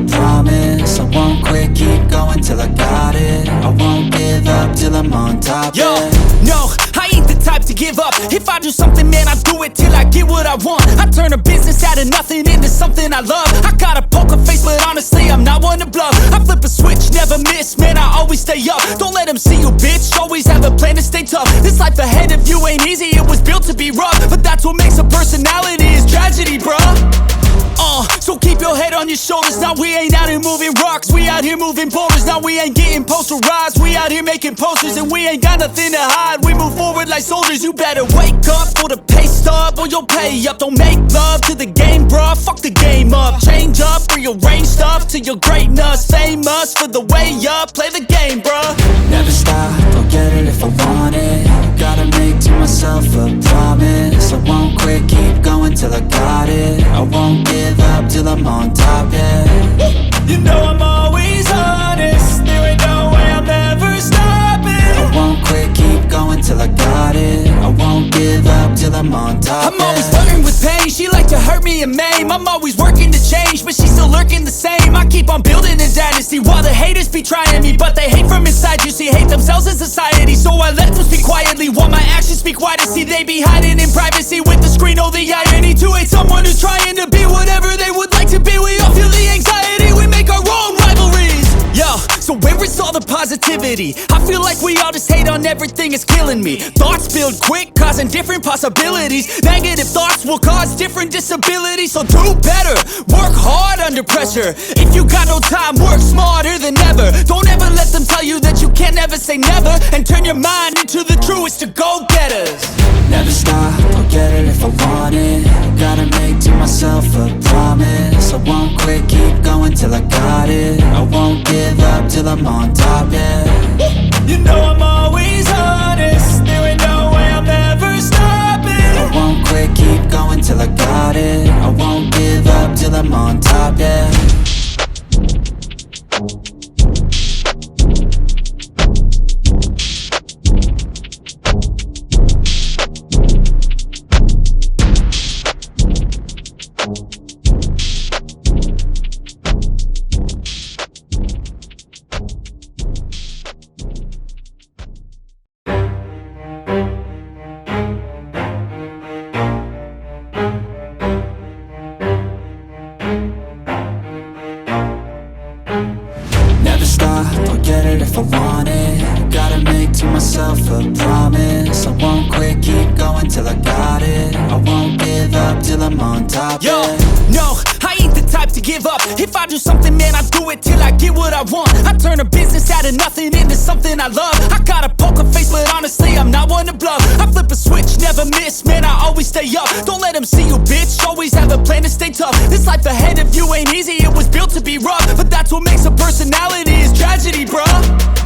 promise. I won't quit, keep going till I got it. I won't give up till I'm on top. Yo, no, I ain't the type to give up. If I do something, man, I do it till I get what I want. I turn a business out of nothing into something I love. I got a poker face, but honestly, I'm not one to bluff. I flip a switch, never miss, man, I always stay up. Don't let them see you, bitch, always have a plan to stay tough. This life ahead of you ain't easy, it was built to be rough. But that's what makes a personality, is tragedy, bruh. So keep your head on your shoulders. Now we ain't out here moving rocks, we out here moving boulders. Now we ain't getting posterized, we out here making posters. And we ain't got nothing to hide, we move forward like soldiers. You better wake up for the pay stub, or you'll pay up. Don't make love to the game, bruh, fuck the game up. Change up, rearrange stuff to your greatness. Famous for the way up, play the game, bruh. Never stop, I'll get it if I want it. Gotta make to myself a promise. I won't quit, keep going till I got it. I won't give up till I'm on top, yeah. You know I'm always honest, there ain't no way I'm ever stopping. I won't quit, keep going till I got it. I won't give up till I'm on top, I'm always flirting with pain, she like to hurt me and maim. I'm always working to change, but she's still lurking the same. I keep on building a dynasty while the haters be trying me. But they hate from inside, you see, hate themselves in society. So I let them speak quietly while my actions speak wider. See, they be hiding in privacy with the screen, oh the irony. To hate someone who's trying to be whatever they would like to be. We all feel the anxiety, we make our own rivalries. Yo, so where is all the positivity? I feel like we all just hate on everything, it's killing me. Thoughts build quick, causing different possibilities. Negative thoughts will cause different disabilities. So do better, work hard under pressure. If you got no time, work smarter than ever. Don't ever let them tell you that you can't never say never. And turn your mind into the truest of go-getters. Never stop, I'll get it if I want it. Gotta make to myself a promise. I won't quit, keep going till I got it. I won't give up till I'm on top, yeah. You know I'm always honest, there ain't no way I'm ever stopping. I won't quit, keep going till I got it. I won't give up till I'm on top, yeah. Never stop, I'll get it if I want it. Gotta make to myself a promise. I won't quit, keep going till I got it. I won't give up till I'm on top, Yo, yeah. no, I ain't the type to give up. If I do something, man, I do it till I get what I want. I turn a business out of nothing into something I love. I got a poker face, but honestly, I'm not one to bluff. I flip a switch, never miss, man, I always stay up. Don't let them see you, bitch, always have a plan to stay tough. This life ahead of you ain't easy, it was built to be rough. But that's what makes a personality, is tragedy, bruh.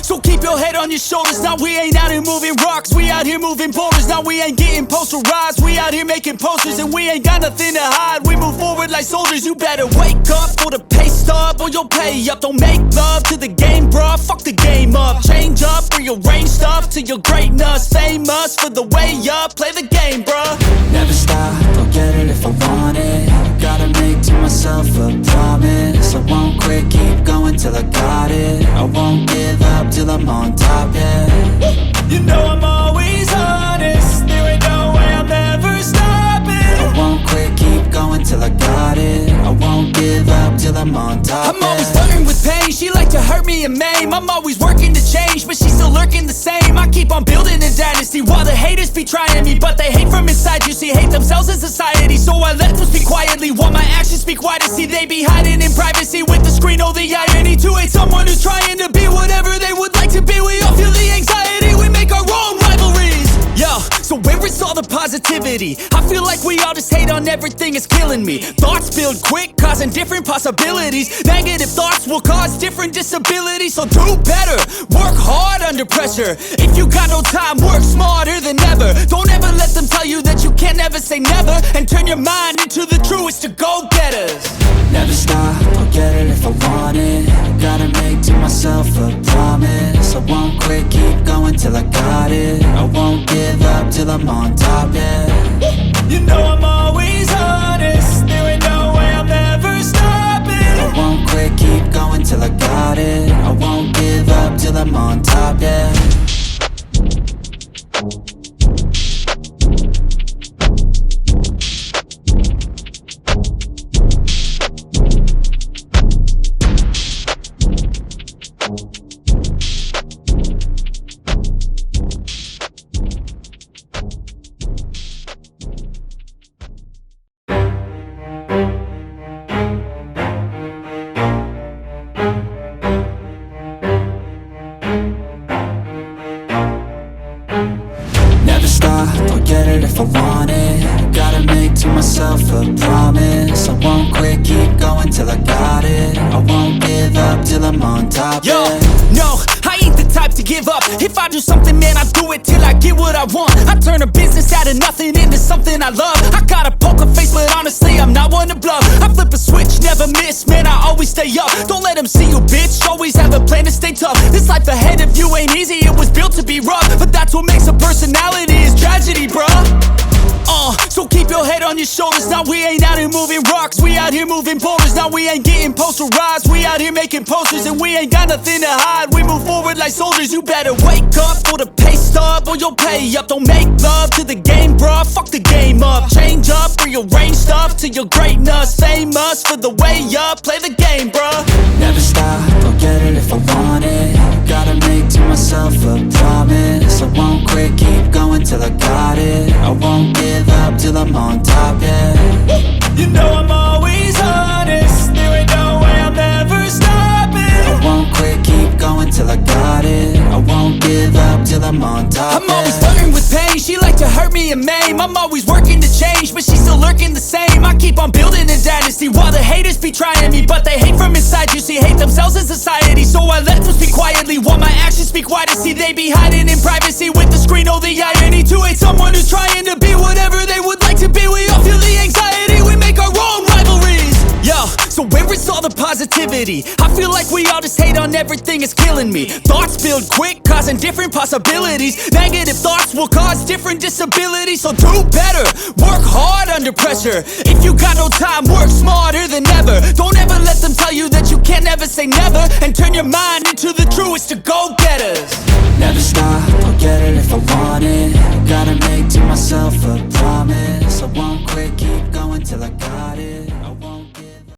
So keep your head on your shoulders. Now we ain't out here moving rocks, we out here moving boulders. Now we ain't getting posterized, we out here making posters. And we ain't got nothing to hide, we move forward like soldiers. You better wake up for the pay stub, or you'll pay up. Don't make love to the game, bruh, fuck the game up. Change up, rearrange stuff to your greatness. Famous for the way up, play the game, bruh. Never stop, I'll get it if I want it. Gotta make to myself a promise. I won't quit, keep going till I got it. I won't give up till I'm on top, yeah. You know I'm always honest, there ain't no way I'm ever stopping. I won't quit, keep going till I got it. I won't give up till I'm on top, I'm always flirting with pain, she like to hurt me and maim. I'm always working to change, but she's still lurking the same. I keep on building a dynasty while the haters be trying me. But they hate from inside, you see, hate themselves in society. So I let them speak quietly while my actions speak wider. See, they be hiding in privacy with the screen, oh the irony. To hate someone who's trying to be whatever they would like to be. We all feel the anxiety, we make our own rivalries. Yo, so where is all the positivity? I feel like we all just hate on everything, it's killing me. Thoughts build quick, causing different possibilities. Negative thoughts will cause different disabilities. So do better, work hard under pressure. If you got no time, work smarter than ever. Don't ever let them tell you that you can't never say never. And turn your mind into the truest of go-getters. Never stop, I'll get it if I want it. Gotta make to myself a promise. I won't quit, keep going till I got it. I won't give up till I'm on top, yeah. You know I'm always honest, there ain't no way I'm ever stopping. I a promise. I won't quit, keep going till I got it. I won't give up till I'm on top, Yo, yeah. no, I ain't the type to give up. If I do something, man, I do it till I get what I want. I turn a business out of nothing into something I love. I got a poker face, but honestly, I'm not one to bluff. I flip a switch, never miss, man, I always stay up. Don't let them see you, bitch, always have a plan to stay tough. This life ahead of you ain't easy, it was built to be rough. But that's what makes a personality, is tragedy, bruh. So keep your head on your shoulders. Now we ain't out here moving rocks, we out here moving boulders. Now we ain't getting posterized, we out here making posters. And we ain't got nothing to hide, we move forward like soldiers. You better wake up for the pay stub, or you'll pay up. Don't make love to the game, bruh, fuck the game up. Change up, rearrange stuff to your greatness. Famous for the way up, play the game, bruh. Never stop, I'll get it if I want it. Gotta make to myself a promise. I won't quit, keep going till I got it. I won't give up till I'm on top, yeah. You know I'm always honest, there ain't no way I'm ever stopping. I won't quit, keep going till I got it. I won't give up till I'm on top, I'm always flirting with pain, she like to hurt me and maim. I'm always working to change, but she's still lurking the same. I keep on building a dynasty while the haters be trying me. But they hate from inside, you see, hate themselves in society. So I let them speak quietly while my actions speak wider. See, they be hiding in privacy with the screen. Oh, the irony to hate someone who's trying to be whatever they would like to be. We all feel the anxiety, we make our own rivalries. Yo, so where is all the positivity? I feel like we all just hate on everything, it's killing me. Thoughts build quick, causing different possibilities. Negative thoughts will cause different disabilities. So do better, work hard under pressure. If you got no time, work smarter than ever. Don't ever let them tell you that you can't never say never. And turn your mind into the truest of go-getters.